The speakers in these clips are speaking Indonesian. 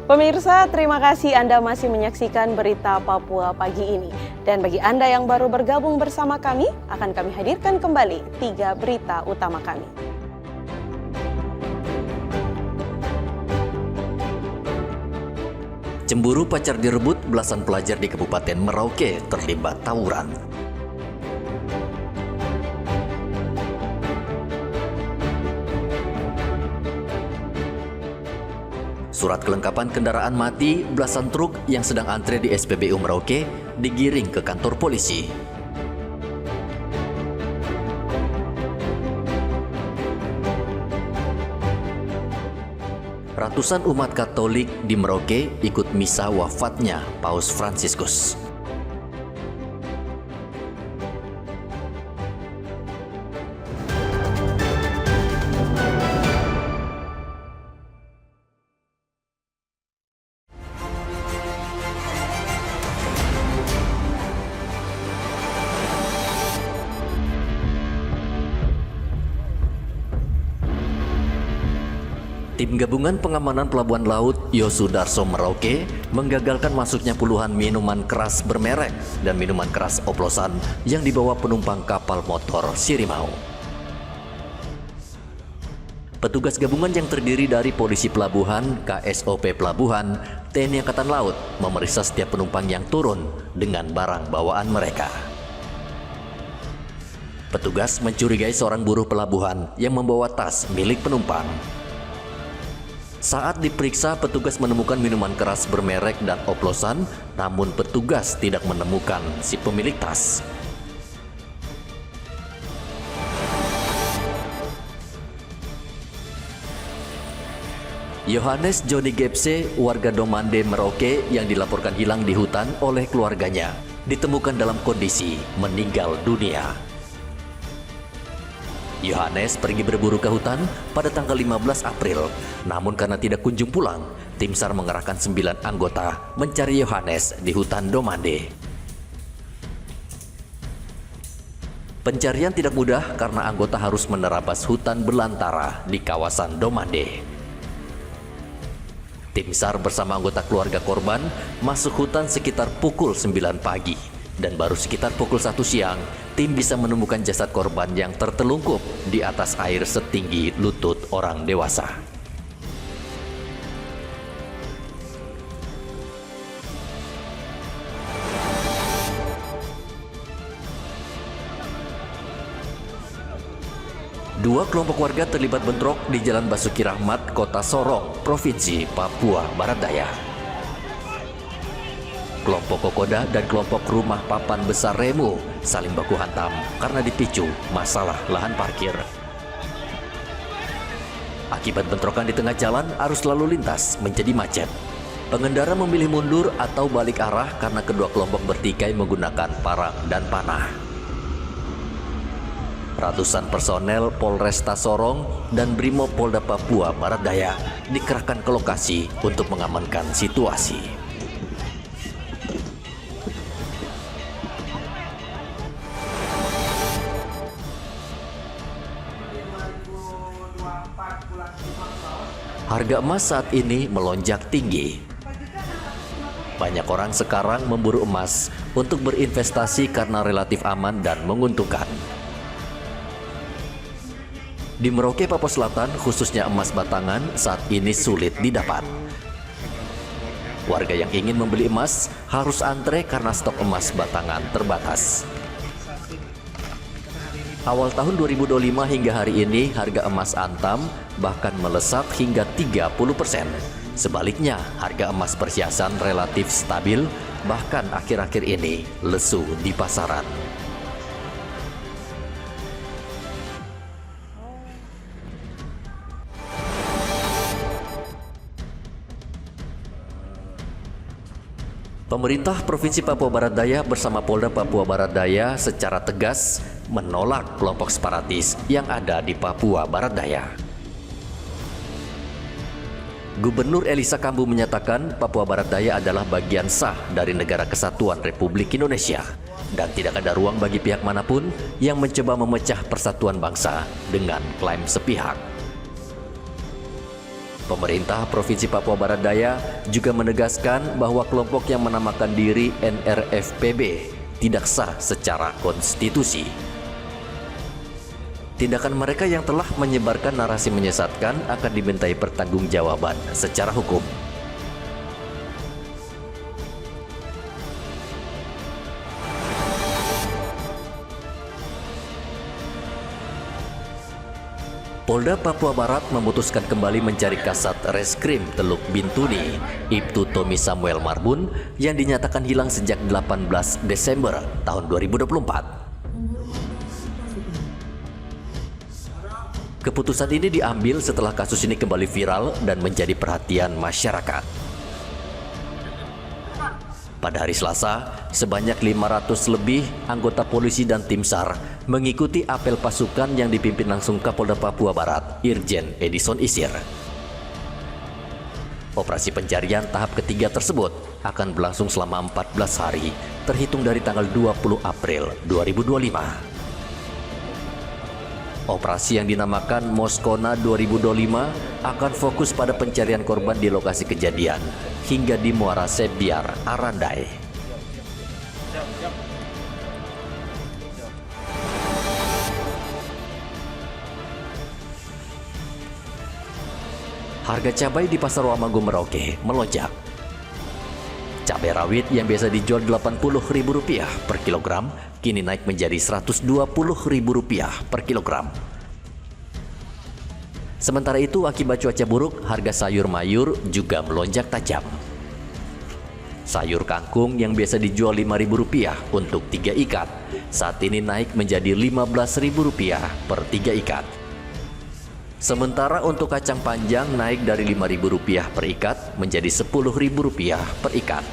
Pemirsa, terima kasih Anda masih menyaksikan berita Papua pagi ini. Dan bagi Anda yang baru bergabung bersama kami, akan kami hadirkan kembali 3 berita utama kami. Cemburu pacar direbut, belasan pelajar di Kabupaten Merauke terlibat tawuran. Surat kelengkapan kendaraan mati, belasan truk yang sedang antre di SPBU Merauke digiring ke kantor polisi. Ratusan umat Katolik di Merauke ikut misa wafatnya Paus Fransiskus. Tim Gabungan Pengamanan Pelabuhan Laut Yosudarso Merauke menggagalkan masuknya puluhan minuman keras bermerek dan minuman keras oplosan yang dibawa penumpang kapal motor Sirimau. Petugas gabungan yang terdiri dari polisi pelabuhan, KSOP Pelabuhan, TNI Angkatan Laut memeriksa setiap penumpang yang turun dengan barang bawaan mereka. Petugas mencurigai seorang buruh pelabuhan yang membawa tas milik penumpang. Saat diperiksa, petugas menemukan minuman keras bermerek dan oplosan, namun petugas tidak menemukan si pemilik tas. Yohanes Joni Gepse, warga Domande Merauke yang dilaporkan hilang di hutan oleh keluarganya, ditemukan dalam kondisi meninggal dunia. Yohanes pergi berburu ke hutan pada tanggal 15 April, namun karena tidak kunjung pulang, tim SAR mengerahkan 9 anggota mencari Yohanes di hutan Domande. Pencarian tidak mudah karena anggota harus menerabas hutan belantara di kawasan Domande. Tim SAR bersama anggota keluarga korban masuk hutan sekitar pukul 9 pagi. Dan baru sekitar pukul 1 siang, tim bisa menemukan jasad korban yang tertelungkup di atas air setinggi lutut orang dewasa. Dua kelompok warga terlibat bentrok di Jalan Basuki Rahmat, Kota Sorong, Provinsi Papua Barat Daya. Kelompok Kokoda dan kelompok Rumah Papan Besar Remu saling baku hantam karena dipicu masalah lahan parkir. Akibat bentrokan di tengah jalan, arus lalu lintas menjadi macet. Pengendara memilih mundur atau balik arah karena kedua kelompok bertikai menggunakan parang dan panah. Ratusan personel Polresta Sorong dan Brimob Polda Papua Barat Daya dikerahkan ke lokasi untuk mengamankan situasi. Harga emas saat ini melonjak tinggi. Banyak orang sekarang memburu emas untuk berinvestasi karena relatif aman dan menguntungkan. Di Merauke, Papua Selatan, khususnya emas batangan saat ini sulit didapat. Warga yang ingin membeli emas harus antre karena stok emas batangan terbatas. Awal tahun 2025 hingga hari ini, harga emas antam bahkan melesat hingga 30%. Sebaliknya, harga emas perhiasan relatif stabil, bahkan akhir-akhir ini lesu di pasaran. Pemerintah Provinsi Papua Barat Daya bersama Polda Papua Barat Daya secara tegas menolak kelompok separatis yang ada di Papua Barat Daya. Gubernur Elisa Kambu menyatakan Papua Barat Daya adalah bagian sah dari Negara Kesatuan Republik Indonesia dan tidak ada ruang bagi pihak manapun yang mencoba memecah persatuan bangsa dengan klaim sepihak. Pemerintah Provinsi Papua Barat Daya juga menegaskan bahwa kelompok yang menamakan diri NRFPB tidak sah secara konstitusi. Tindakan mereka yang telah menyebarkan narasi menyesatkan akan dimintai pertanggungjawaban secara hukum. Polda Papua Barat memutuskan kembali mencari Kasat Reskrim Teluk Bintuni, Ibtu Tommy Samuel Marbun, yang dinyatakan hilang sejak 18 Desember tahun 2024. Keputusan ini diambil setelah kasus ini kembali viral dan menjadi perhatian masyarakat. Pada hari Selasa, sebanyak 500 lebih anggota polisi dan tim SAR mengikuti apel pasukan yang dipimpin langsung Kapolda Papua Barat, Irjen Edison Isir. Operasi pencarian tahap ketiga tersebut akan berlangsung selama 14 hari, terhitung dari tanggal 20 April 2025. Operasi yang dinamakan Moskona 2025 akan fokus pada pencarian korban di lokasi kejadian hingga di Muara Sebiar, Arandai. Harga cabai di Pasar Wamagu Merauke melonjak. Cabai rawit yang biasa dijual Rp80.000 per kilogram kini naik menjadi Rp120.000 per kilogram. Sementara itu, akibat cuaca buruk, harga sayur mayur juga melonjak tajam. Sayur kangkung yang biasa dijual Rp5.000 untuk 3 ikat, saat ini naik menjadi Rp15.000 per 3 ikat. Sementara untuk kacang panjang naik dari Rp5.000 per ikat menjadi Rp10.000 per ikat.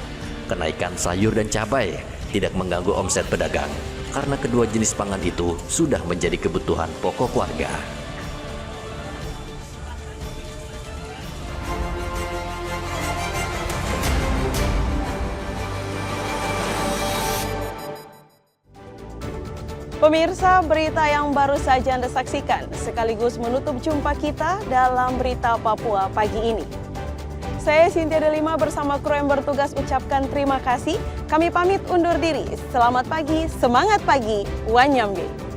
Kenaikan sayur dan cabai tidak mengganggu omset pedagang karena kedua jenis pangan itu sudah menjadi kebutuhan pokok warga. Pemirsa, berita yang baru saja Anda saksikan sekaligus menutup jumpa kita dalam Berita Papua pagi ini. Saya Cynthia Delima bersama kru yang bertugas ucapkan terima kasih. Kami pamit undur diri. Selamat pagi, semangat pagi, Wanyambe.